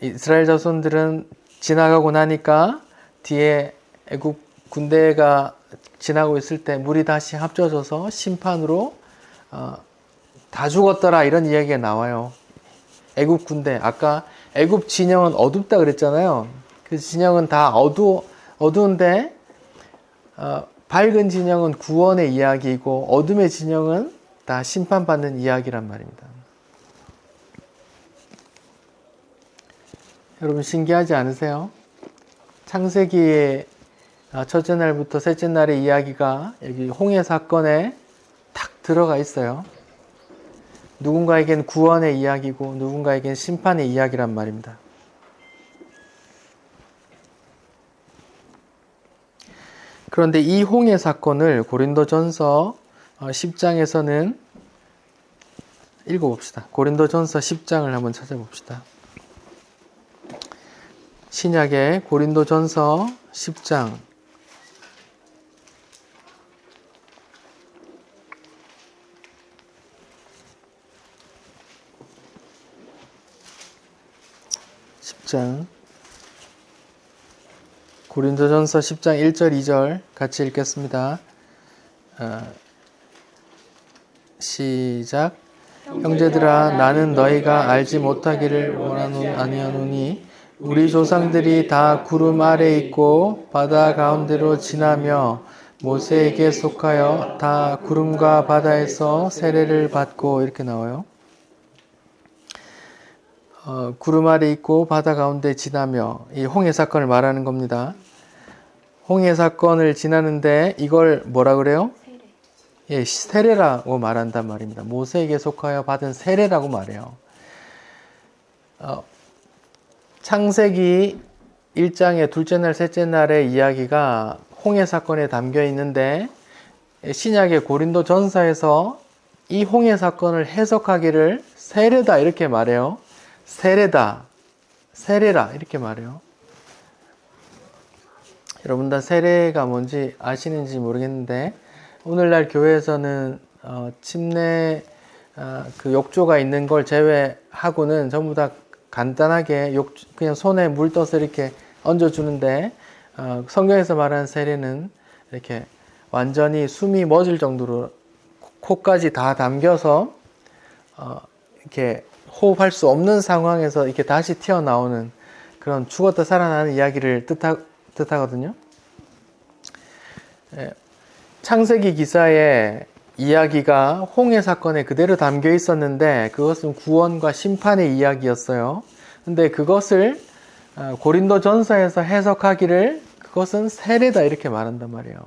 이스라엘 자손들은 지나가고 나니까 뒤에 애굽 군대가 지나고 있을 때 물이 다시 합쳐져서 심판으로 다 죽었더라, 이런 이야기가 나와요. 애굽 군대, 아까 애굽 진영은 어둡다 그랬잖아요. 그 진영은 다 어두운데 밝은 진영은 구원의 이야기이고 어둠의 진영은 다 심판받는 이야기란 말입니다. 여러분 신기하지 않으세요? 창세기의 첫째 날부터 셋째 날의 이야기가 여기 홍해 사건에 탁 들어가 있어요. 누군가에겐 구원의 이야기고 누군가에겐 심판의 이야기란 말입니다. 그런데 이 홍해 사건을 고린도전서 10장에서는 읽어봅시다. 고린도전서 10장을 한번 찾아봅시다. 신약의 고린도전서 10장 10장 고린도전서 10장 1절 2절 같이 읽겠습니다. 시작. 형제들아 나는 너희가 알지 못하기를 아니하노니 우리 조상들이 다 구름 아래 있고 바다 가운데로 지나며 모세에게 속하여 다 구름과 바다에서 세례를 받고 이렇게 나와요. 구름 아래 있고 바다 가운데 지나며 이 홍해 사건을 말하는 겁니다. 홍해 사건을 지나는데 이걸 뭐라 그래요? 예, 세례라고 말한단 말입니다. 모세에게 속하여 받은 세례라고 말해요. 창세기 1장의 둘째 날, 셋째 날의 이야기가 홍해 사건에 담겨 있는데 신약의 고린도 전서에서 이 홍해 사건을 해석하기를 세례다 이렇게 말해요. 세례다, 세례라 이렇게 말해요. 여러분 다 세례가 뭔지 아시는지 모르겠는데 오늘날 교회에서는 침례 그 욕조가 있는 걸 제외하고는 전부 다 간단하게 그냥 손에 물 떠서 이렇게 얹어주는데 성경에서 말하는 세례는 이렇게 완전히 숨이 멎을 정도로 코까지 다 담겨서 이렇게 호흡할 수 없는 상황에서 이렇게 다시 튀어나오는 그런 죽었다 살아나는 이야기를 뜻하거든요. 창세기 기사에 이야기가 홍해 사건에 그대로 담겨 있었는데 그것은 구원과 심판의 이야기였어요. 근데 그것을 고린도 전서에서 해석하기를 그것은 세례다 이렇게 말한단 말이에요.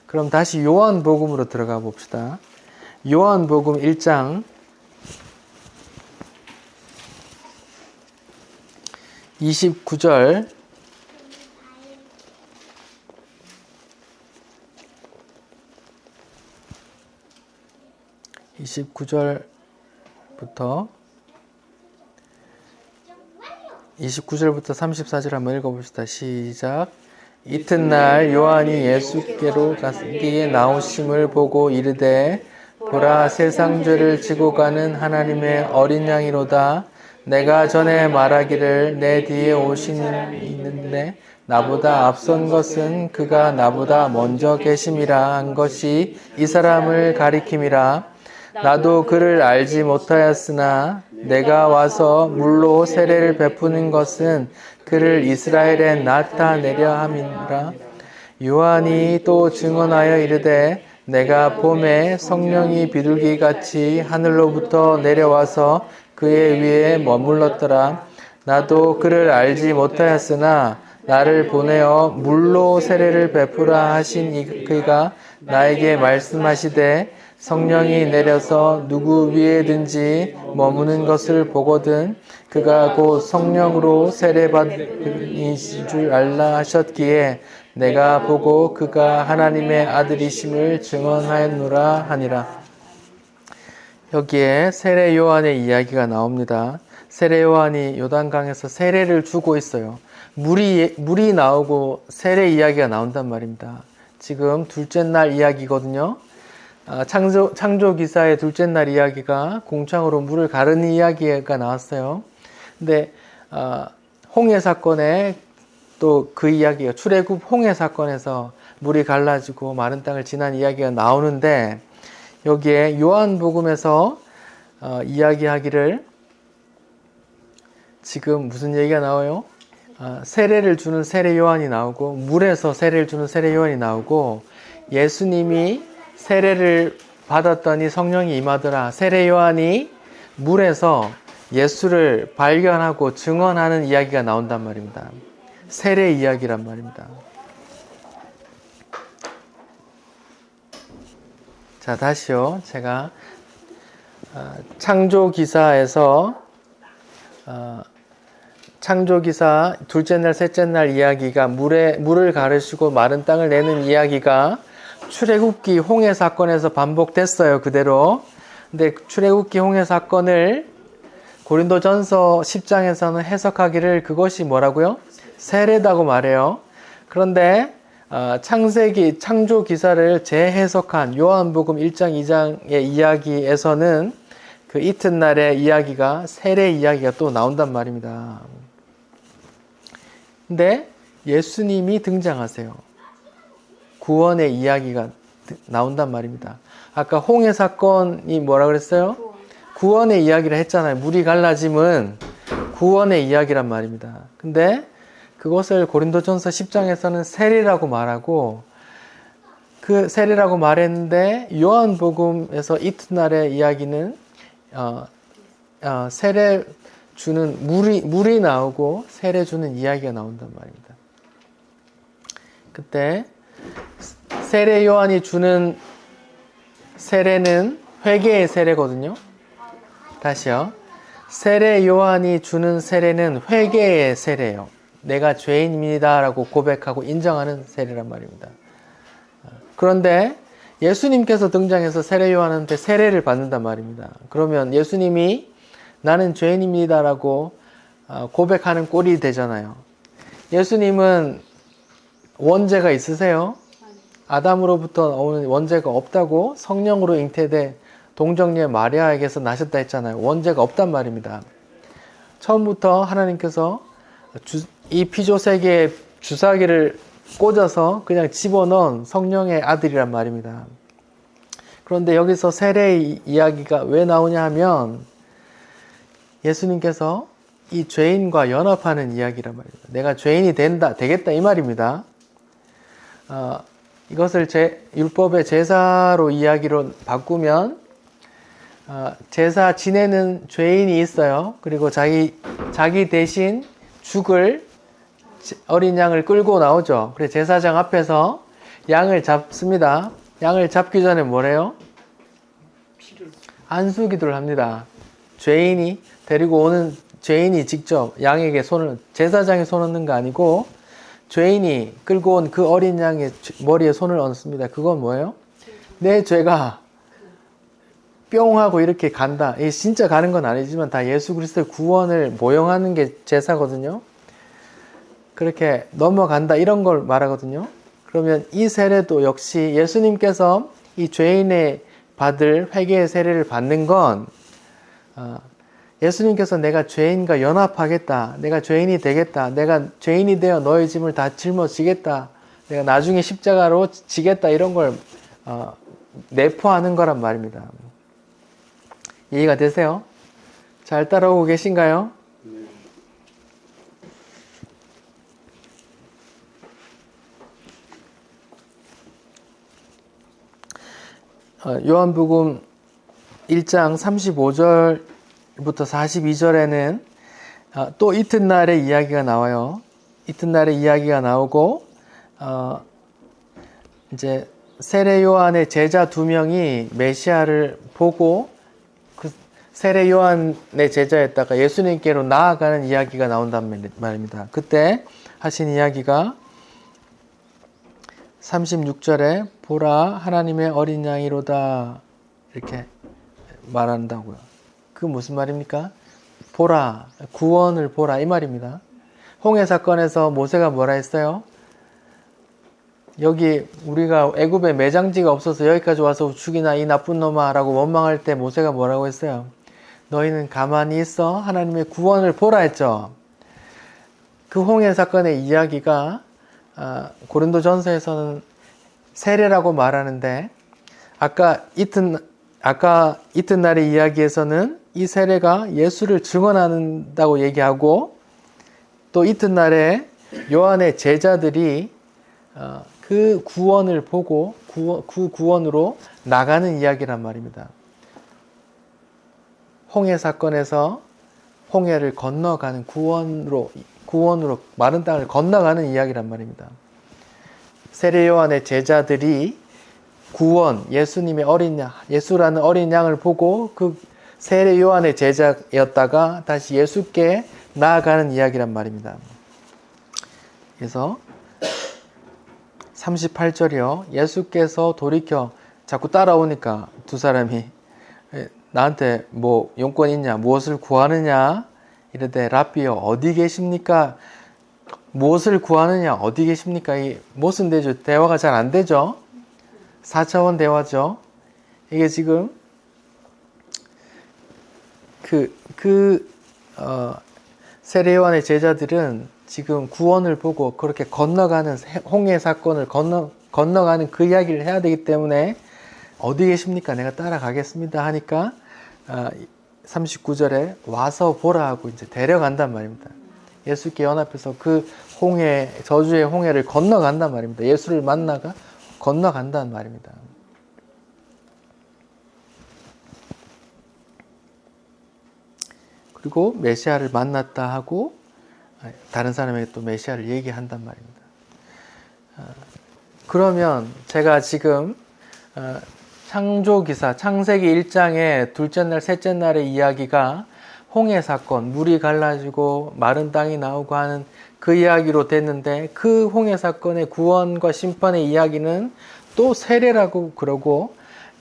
그럼 다시 요한복음으로 들어가 봅시다. 요한복음 1장 29절 29절부터 34절 한번 읽어봅시다. 시작. 이튿날 요한이 예수께로 가기에 나오심을 보고 이르되 보라 세상 죄를 지고 가는 하나님의 어린 양이로다. 내가 전에 말하기를 내 뒤에 오시는 있는데 나보다 앞선 것은 그가 나보다 먼저 계심이라 한 것이 이 사람을 가리킴이라. 나도 그를 알지 못하였으나 내가 와서 물로 세례를 베푸는 것은 그를 이스라엘에 나타내려 함이라. 요한이 또 증언하여 이르되 내가 봄에 성령이 비둘기같이 하늘로부터 내려와서 그의 위에 머물렀더라. 나도 그를 알지 못하였으나 나를 보내어 물로 세례를 베푸라 하신 그가 나에게 말씀하시되 성령이 내려서 누구 위에든지 머무는 것을 보거든 그가 곧 성령으로 세례받은 이신 줄 알라 하셨기에 내가 보고 그가 하나님의 아들이심을 증언하였노라 하니라. 여기에 세례 요한의 이야기가 나옵니다. 세례 요한이 요단강에서 세례를 주고 있어요. 물이 나오고 세례 이야기가 나온단 말입니다. 지금 둘째 날 이야기거든요. 창조 기사의 둘째 날 이야기가 공창으로 물을 가르는 이야기가 나왔어요. 근데 홍해 사건에 또 그 이야기가 출애굽 홍해 사건에서 물이 갈라지고 마른 땅을 지난 이야기가 나오는데 여기에 요한복음에서 이야기하기를 지금 무슨 얘기가 나와요? 세례를 주는 세례 요한이 나오고 물에서 세례를 주는 세례 요한이 나오고 예수님이 세례를 받았더니 성령이 임하더라. 세례 요한이 물에서 예수를 발견하고 증언하는 이야기가 나온단 말입니다. 세례 이야기란 말입니다. 자, 다시요. 제가 창조기사에서 창조기사 둘째 날, 셋째 날 이야기가 물을 가르시고 마른 땅을 내는 이야기가 출애굽기 홍해 사건에서 반복됐어요. 그대로. 근데 출애굽기 홍해 사건을 고린도전서 10장에서는 해석하기를 그것이 뭐라고요? 세례다고 말해요. 그런데 창세기 창조 기사를 재해석한 요한복음 1장 2장의 이야기에서는 그 이튿날의 이야기가 세례 이야기가 또 나온단 말입니다. 근데 예수님이 등장하세요. 구원의 이야기가 나온단 말입니다. 아까 홍해 사건이 뭐라 그랬어요? 구원의 이야기를 했잖아요. 물이 갈라짐은 구원의 이야기란 말입니다. 근데 그것을 고린도전서 10장에서는 세례라고 말하고 그 세례라고 말했는데 요한복음에서 이튿날의 이야기는 세례 주는 물이 나오고 세례 주는 이야기가 나온단 말입니다. 그때 세례 요한이 주는 세례는 회개의 세례거든요. 다시요. 세례 요한이 주는 세례는 회개의 세례예요. 내가 죄인입니다 라고 고백하고 인정하는 세례란 말입니다. 그런데 예수님께서 등장해서 세례 요한한테 세례를 받는단 말입니다. 그러면 예수님이 나는 죄인입니다 라고 고백하는 꼴이 되잖아요. 예수님은 원죄가 있으세요? 아담으로부터 오는 원죄가 없다고 성령으로 잉태돼 동정녀 마리아에게서 나셨다 했잖아요. 원죄가 없단 말입니다. 처음부터 하나님께서 이 피조세계에 주사기를 꽂아서 그냥 집어넣은 성령의 아들이란 말입니다. 그런데 여기서 세례의 이야기가 왜 나오냐 하면 예수님께서 이 죄인과 연합하는 이야기란 말입니다. 내가 죄인이 되겠다 이 말입니다. 이것을 율법의 제사로 이야기로 바꾸면 제사 지내는 죄인이 있어요. 그리고 자기 대신 죽을 어린 양을 끌고 나오죠. 그래서 제사장 앞에서 양을 잡습니다. 양을 잡기 전에 뭐래요? 안수 기도를 합니다. 죄인이 데리고 오는 죄인이 직접 양에게 제사장이 손 얹는 거 아니고 죄인이 끌고 온 그 어린 양의 머리에 손을 얹습니다. 그건 뭐예요? 내 죄가 뿅 하고 이렇게 간다. 이게 진짜 가는 건 아니지만 다 예수 그리스도의 구원을 모형하는 게 제사거든요. 그렇게 넘어간다 이런 걸 말하거든요. 그러면 이 세례도 역시 예수님께서 이 죄인의 받을 회개의 세례를 받는 건 예수님께서 내가 죄인과 연합하겠다. 내가 죄인이 되겠다. 내가 죄인이 되어 너의 짐을 다 짊어지겠다. 내가 나중에 십자가로 지겠다. 이런 걸 내포하는 거란 말입니다. 이해가 되세요? 잘 따라오고 계신가요? 요한복음 1장 35절부터 42절에는 또 이튿날의 이야기가 나와요. 이튿날의 이야기가 나오고 이제 세례 요한의 제자 2명이 메시아를 보고 그 세례 요한의 제자였다가 예수님께로 나아가는 이야기가 나온단 말입니다. 그때 하신 이야기가 36절에 보라 하나님의 어린 양이로다 이렇게 말한다고요. 그 무슨 말입니까? 보라, 구원을 보라 이 말입니다. 홍해 사건에서 모세가 뭐라 했어요? 여기 우리가 애굽에 매장지가 없어서 여기까지 와서 죽이나 이 나쁜 놈아 라고 원망할 때 모세가 뭐라고 했어요? 너희는 가만히 있어 하나님의 구원을 보라 했죠. 그 홍해 사건의 이야기가 고린도전서에서는 세례라고 말하는데 아까 이튿날의 이야기에서는 이 세례가 예수를 증언한다고 얘기하고 또 이튿날에 요한의 제자들이 그 구원을 보고 그 구원으로 나가는 이야기란 말입니다. 홍해 사건에서 홍해를 건너가는 구원으로 마른 땅을 건너가는 이야기란 말입니다. 세례 요한의 제자들이 구원, 예수님의 예수라는 어린 양을 보고 그 세례 요한의 제자였다가 다시 예수께 나아가는 이야기란 말입니다. 그래서 38절이요. 예수께서 돌이켜 자꾸 따라오니까 두 사람이 나한테 뭐 용건 있냐, 무엇을 구하느냐 이러되 랍비여 어디 계십니까? 무엇을 구하느냐, 어디 계십니까? 이 무슨 되죠? 대화가 잘 안 되죠? 4차원 대화죠. 이게 지금 세례 요한의 제자들은 지금 구원을 보고 그렇게 건너가는 홍해 사건을 건너가는 그 이야기를 해야 되기 때문에 어디 계십니까? 내가 따라가겠습니다 하니까 39절에 와서 보라 하고 이제 데려간단 말입니다. 예수께 연합해서 그 홍해, 저주의 홍해를 건너간단 말입니다. 예수를 만나가 건너간단 말입니다. 그리고 메시아를 만났다 하고 다른 사람에게 또 메시아를 얘기한단 말입니다. 그러면 제가 지금 창조기사, 창세기 1장의 둘째 날, 셋째 날의 이야기가 홍해 사건, 물이 갈라지고 마른 땅이 나오고 하는 그 이야기로 됐는데 그 홍해 사건의 구원과 심판의 이야기는 또 세례라고 그러고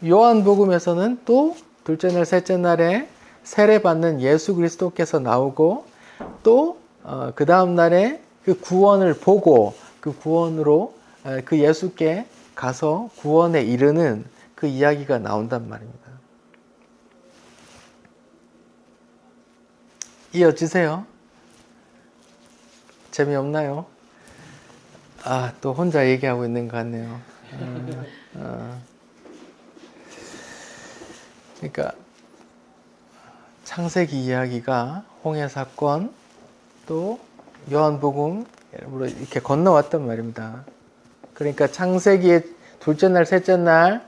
요한복음에서는 또 둘째 날, 셋째 날에 세례받는 예수 그리스도께서 나오고 또 그 다음 날에 그 구원을 보고 그 구원으로 그 예수께 가서 구원에 이르는 그 이야기가 나온단 말입니다. 이어지세요? 재미없나요? 또 혼자 얘기하고 있는 것 같네요. 그러니까 창세기 이야기가 홍해 사건 또 요한복음으로 이렇게 건너왔단 말입니다. 그러니까 창세기의 둘째 날, 셋째 날,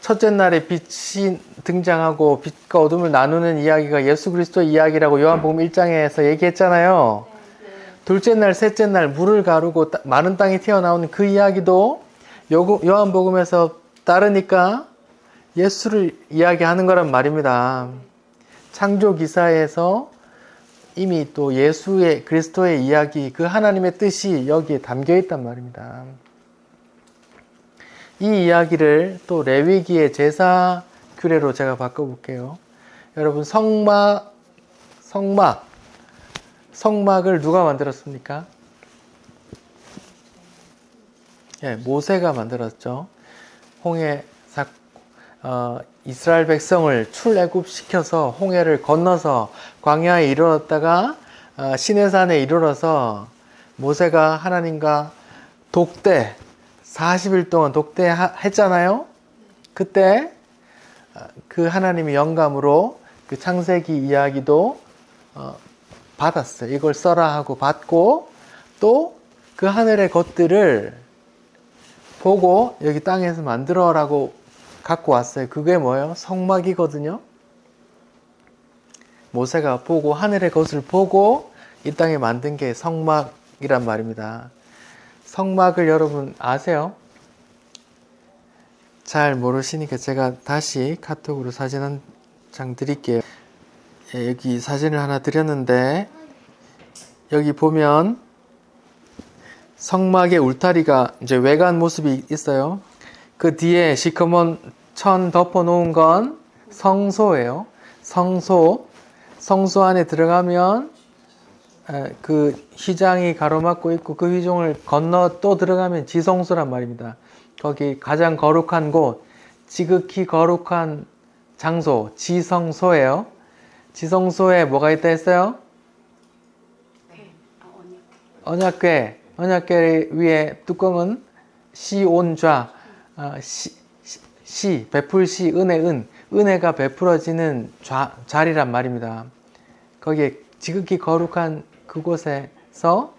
첫째 날에 빛이 등장하고 빛과 어둠을 나누는 이야기가 예수 그리스도의 이야기라고 요한복음 1장에서 얘기했잖아요. 둘째 날, 셋째 날 물을 가르고 마른 땅이 튀어나오는 그 이야기도 요한복음에서 따르니까 예수를 이야기하는 거란 말입니다. 창조기사에서 이미 또 예수의 그리스도의 이야기, 그 하나님의 뜻이 여기에 담겨 있단 말입니다. 이 이야기를 또 레위기의 제사 규례로 제가 바꿔볼게요. 여러분 성막을 누가 만들었습니까? 모세가 만들었죠. 홍해 이스라엘 백성을 출애굽시켜서 홍해를 건너서 광야에 이르렀다가 시내산에 이르러서 모세가 하나님과 독대 40일 동안 독대했잖아요. 그때 그 하나님의 영감으로 그 창세기 이야기도 받았어요. 이걸 써라 하고 받고 또 그 하늘의 것들을 보고 여기 땅에서 만들어라고 갖고 왔어요. 그게 뭐예요? 성막이거든요. 모세가 보고 하늘의 것을 보고 이 땅에 만든 게 성막이란 말입니다. 성막을 여러분 아세요? 잘 모르시니까 제가 다시 카톡으로 사진 한 장 드릴게요. 여기 사진을 하나 드렸는데 여기 보면 성막의 울타리가 이제 외관 모습이 있어요. 그 뒤에 시커먼 천 덮어 놓은 건 성소예요. 성소 안에 들어가면 그 휘장이 가로막고 있고 그 휘장을 건너 또 들어가면 지성소란 말입니다. 거기 가장 거룩한 곳, 지극히 거룩한 장소, 지성소예요. 지성소에 뭐가 있다 했어요? 언약궤. 언약궤 위에 뚜껑은 시온좌, 베풀 시, 은혜가 베풀어지는 자리란 말입니다. 거기에 지극히 거룩한 그곳에서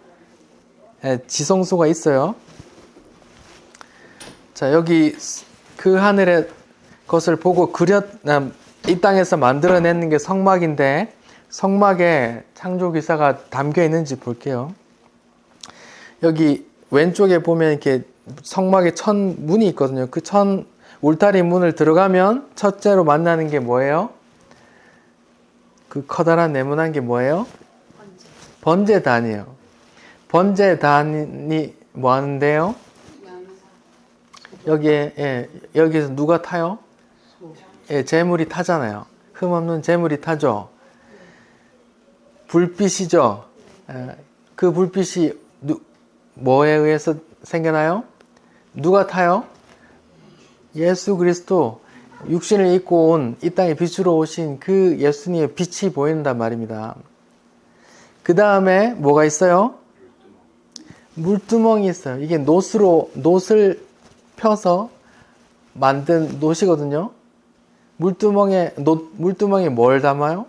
지성소가 있어요. 자, 여기 그 하늘의 것을 보고 이 땅에서 만들어내는 게 성막인데 성막에 창조기사가 담겨 있는지 볼게요. 여기 왼쪽에 보면 이렇게 성막에 천 문이 있거든요. 그 천 울타리 문을 들어가면 첫째로 만나는 게 뭐예요? 그 커다란 네모난 게 뭐예요? 번제단이에요. 번제단이 뭐 하는데요? 여기에 여기서 누가 타요? 제물이 타잖아요. 흠없는 재물이 타죠. 불빛이죠. 그 불빛이 뭐에 의해서 생겨나요? 누가 타요? 예수 그리스도, 육신을 입고 온 이 땅에 빛으로 오신 그 예수님의 빛이 보인단 말입니다. 그 다음에 뭐가 있어요? 물두멍이 있어요. 이게 놋을 펴서 만든 놋이거든요. 물두멍에 뭘 담아요?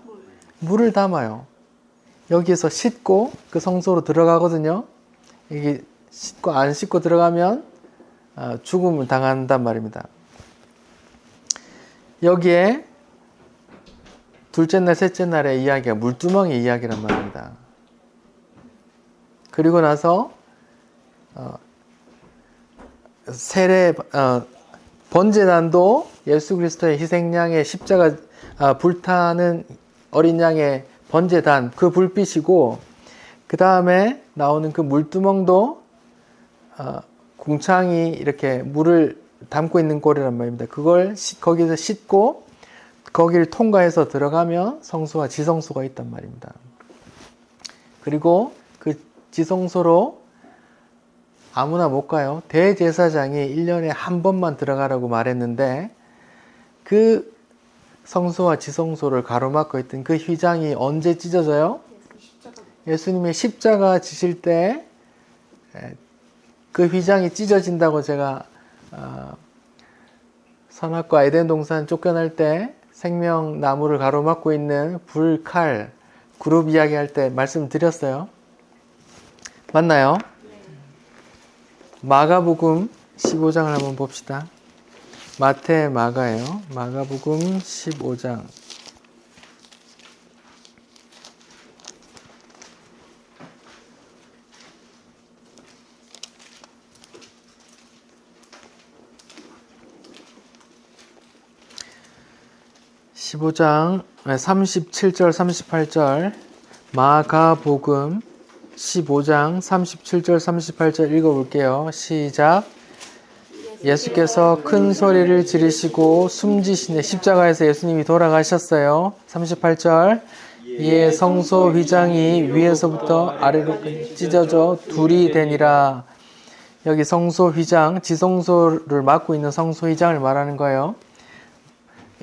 물을 담아요. 여기에서 씻고 그 성소로 들어가거든요. 이게 씻고 안 씻고 들어가면 죽음을 당한단 말입니다. 여기에 둘째 날, 셋째 날의 이야기가 물두멍의 이야기란 말입니다. 그리고 나서 번제단도 예수 그리스도의 희생양의 십자가 불타는 어린 양의 번제단, 그 불빛이고, 그 다음에 나오는 그 물두멍도 궁창이 이렇게 물을 담고 있는 꼴이란 말입니다. 그걸 거기서 씻고 거기를 통과해서 들어가면 성소와 지성소가 있단 말입니다. 그리고 그 지성소로 아무나 못 가요. 대제사장이 1년에 한 번만 들어가라고 말했는데, 그 성소와 지성소를 가로막고 있던 그 휘장이 언제 찢어져요? 예수님의 십자가 지실 때 그 휘장이 찢어진다고 제가 선악과 에덴 동산 쫓겨날 때 생명나무를 가로막고 있는 불, 칼, 그룹 이야기할 때 말씀드렸어요. 맞나요? 마가복음 15장을 한번 봅시다. 마태, 마가예요. 마가복음 15장. (15장) 37절 38절 마가복음 15장 37절 38절 읽어볼게요. 시작. 예수께서 큰 소리를 지르시고 숨지시네. 십자가에서 예수님이 돌아가셨어요. 38절. 이에 성소 휘장이 위에서부터 아래로 찢어져 둘이 되니라. 여기 성소 휘장, 지성소를 맡고 있는 성소 휘장을 말하는 거예요.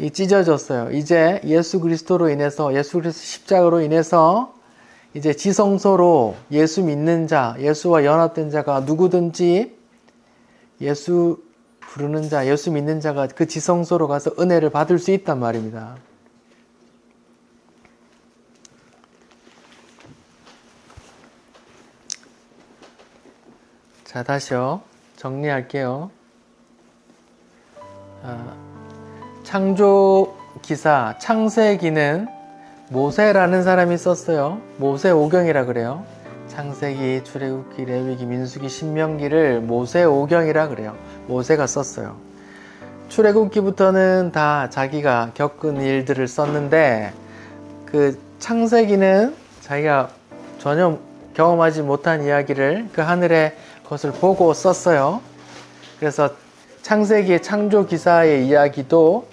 이 찢어졌어요. 이제 예수 그리스도로 인해서, 예수 그리스도 십자가로 인해서 이제 지성소로 예수 믿는 자, 예수와 연합된 자가 누구든지 예수 부르는 자, 예수 믿는 자가 그 지성소로 가서 은혜를 받을 수 있단 말입니다. 자, 다시요. 정리할게요. 창조 기사, 창세기는 모세라는 사람이 썼어요. 모세 오경이라 그래요. 창세기, 출애굽기, 레위기, 민수기, 신명기를 모세 오경이라 그래요. 모세가 썼어요. 출애굽기부터는 다 자기가 겪은 일들을 썼는데, 그 창세기는 자기가 전혀 경험하지 못한 이야기를 그 하늘의 것을 보고 썼어요. 그래서 창세기의 창조 기사의 이야기도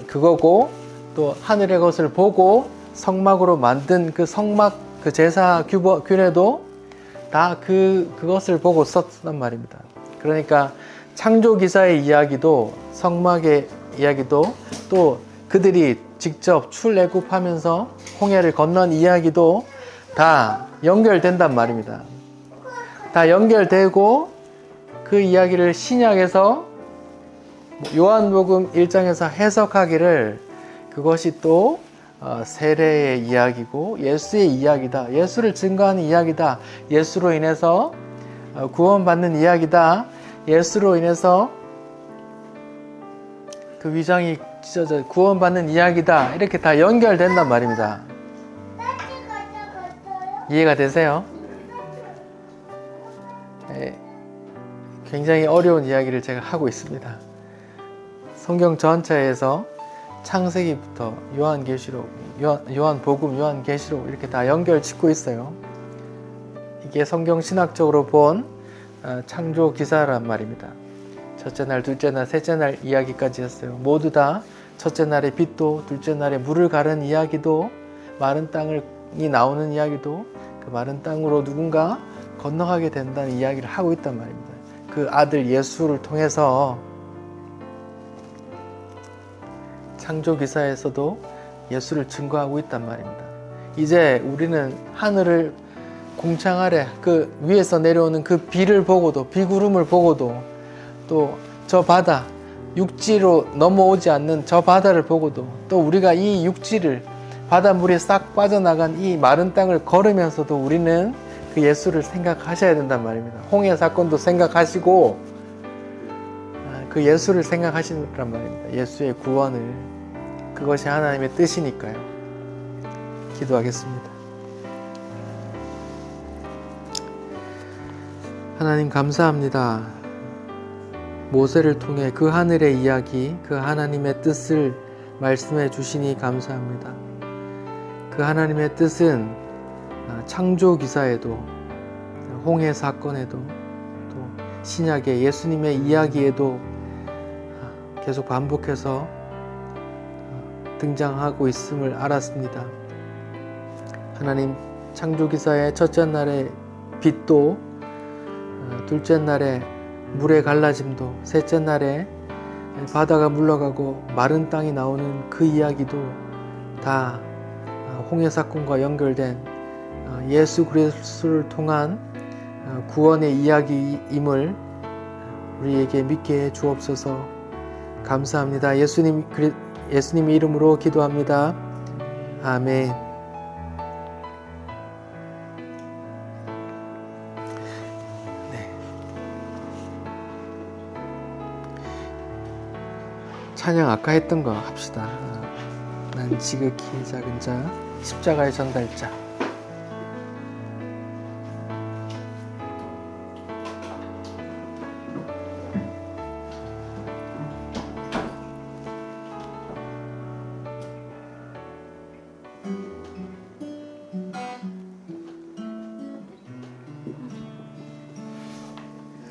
그거고, 또 하늘의 것을 보고 성막으로 만든 그 성막, 그 제사 규례도 다 그것을 보고 썼단 말입니다. 그러니까 창조 기사의 이야기도, 성막의 이야기도, 또 그들이 직접 출애굽하면서 홍해를 건넌 이야기도 다 연결된단 말입니다. 다 연결되고 그 이야기를 신약에서 요한복음 1장에서 해석하기를 그것이 또 세례의 이야기고 예수의 이야기다. 예수를 증거하는 이야기다. 예수로 인해서 구원받는 이야기다. 예수로 인해서 그 위장이 찢어져 구원받는 이야기다. 이렇게 다 연결된단 말입니다. 이해가 되세요? 네. 굉장히 어려운 이야기를 제가 하고 있습니다. 성경 전체에서 창세기부터 요한계시록, 요한복음, 요한계시록 이렇게 다 연결 짓고 있어요. 이게 성경 신학적으로 본 창조 기사란 말입니다. 첫째 날, 둘째 날, 셋째 날 이야기까지 했어요. 모두 다 첫째 날의 빛도, 둘째 날에 물을 가른 이야기도, 마른 땅이 나오는 이야기도, 그 마른 땅으로 누군가 건너가게 된다는 이야기를 하고 있단 말입니다. 그 아들 예수를 통해서 창조기사에서도 예수를 증거하고 있단 말입니다. 이제 우리는 하늘을 공창 아래 그 위에서 내려오는 그 비를 보고도, 비구름을 보고도, 또 저 바다, 육지로 넘어오지 않는 저 바다를 보고도, 또 우리가 이 육지를 바닷물이 싹 빠져나간 이 마른 땅을 걸으면서도 우리는 그 예수를 생각하셔야 된단 말입니다. 홍해 사건도 생각하시고 그 예수를 생각하시란 말입니다. 예수의 구원을. 그것이 하나님의 뜻이니까요. 기도하겠습니다. 하나님 감사합니다. 모세를 통해 그 하늘의 이야기, 그 하나님의 뜻을 말씀해 주시니 감사합니다. 그 하나님의 뜻은 창조 기사에도, 홍해 사건에도, 또 신약의 예수님의 이야기에도 계속 반복해서 등장하고 있음을 알았습니다. 하나님, 창조 기사의 첫째 날의 빛도, 둘째 날에 물의 갈라짐도, 셋째 날에 바다가 물러가고 마른 땅이 나오는 그 이야기도 다 홍해 사건과 연결된 예수 그리스도를 통한 구원의 이야기임을 우리에게 믿게 해 주옵소서. 감사합니다. 예수님 이름으로 기도합니다. 아멘. 찬양 아까 했던 거 합시다. 난 지극히 작은 자, 십자가의 전달자.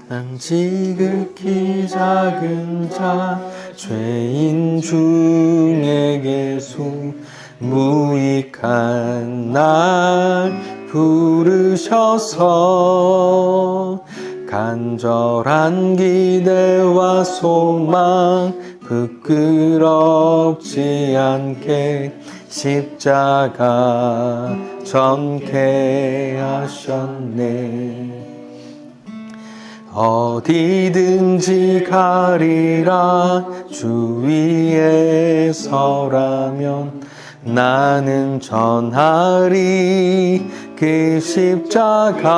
난 지극히 작은 자, 죄인 중에게서 무익한 날 부르셔서 간절한 기대와 소망 부끄럽지 않게 십자가 전케 하셨네. 어디든지 가리라 주 위에 서라면 나는 전하리 그 십자가.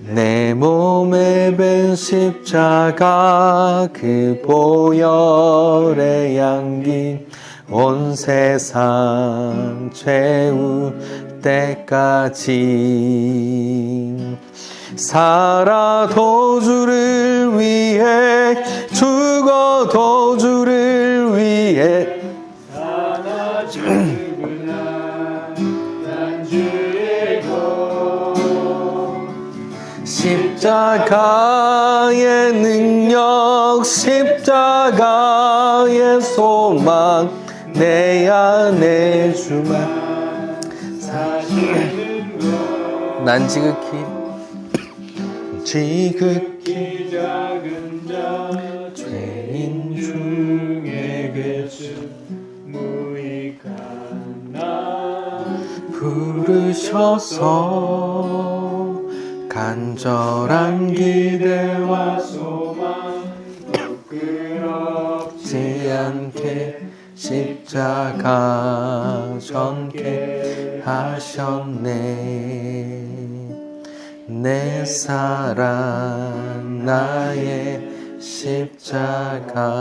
내 몸에 밴 십자가 그 보혈의 향기 온 세상 채울 때까지 살아도 주를 위해 죽어도 주를 위해 난 주의 것 십자가의 능력 십자가의 소망 내 안에 주만 사시는 것. 난 지극히 작은 자 죄인 중에게서 무익한 나 부르셔서 간절한 기대와 소망 부끄럽지 않게 십자가 전케 하셨네. 내 사랑 나의 십자가